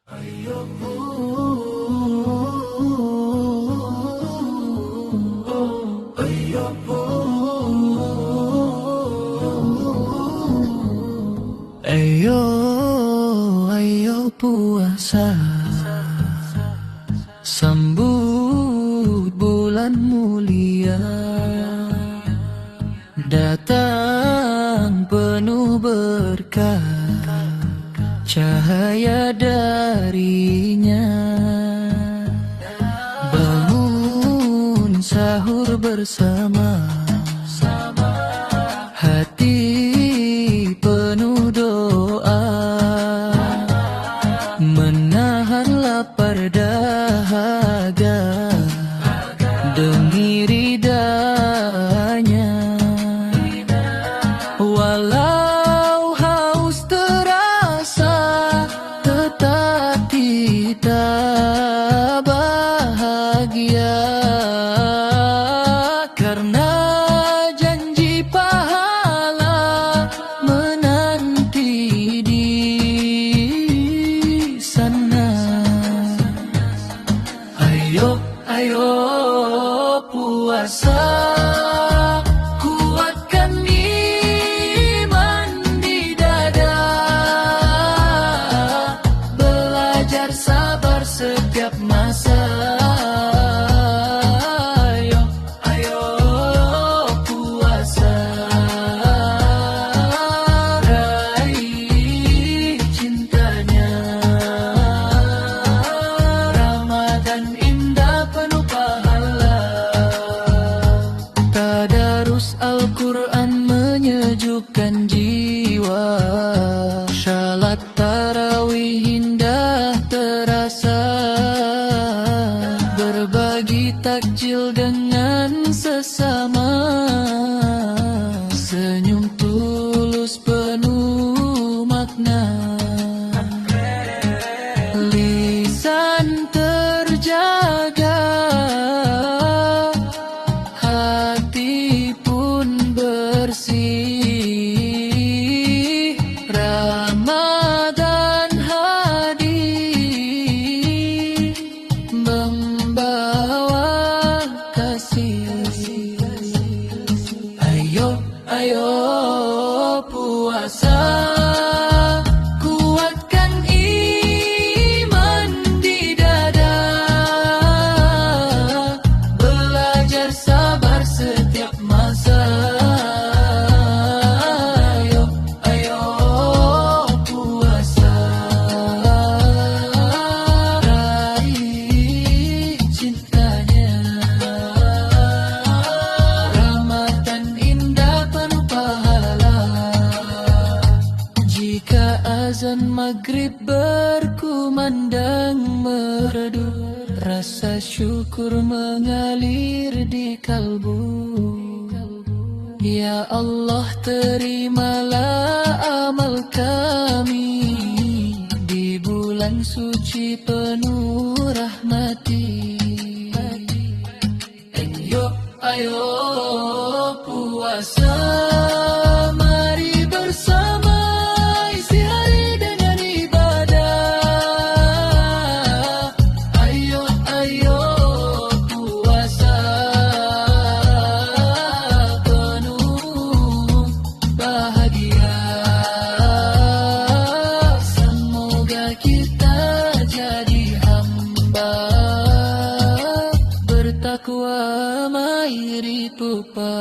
Ayo, ayo puasa, sambut bulan mulia, datang penuh berkah, cahaya darinya. Bangun sahur bersama, hati penuh doa, menahan lapar dahaga demi ridanya. Walau haus terasa, tetap kita bahagia, karena janji pahala menanti di sana. Ayo, ayo puasa, kuatkan iman di dada, belajar sabar setiap masa. Ayo, ayo puasa, raih cintanya. Ramadan indah penuh pahala, tadarus Al-Quran menyejukkan jiwa, salat tarawih indah terasa, berbagi takjil dengan sesama, senyum tulus penuh makna, lisan terjaga, hati pun bersih. Ramadan hadir membawa kasih. Ayo, ayo puasa, kuatkan iman di dada, belajar sabar setiap masa. Ayo, ayo puasa, raih cintanya. Ramadan indah penuh pahala, jika azan maghrib berkumandang merdu, rasa syukur mengalir di kalbu. Ya Allah, terimalah amal kami di bulan suci penuh rahmati. Ayo, ayo puasa, mari bersama isi hari dengan ibadah. Ayo, ayo puasa, penuh bahagia. Semoga kita jadi hamba bertakwa, mairi pupa.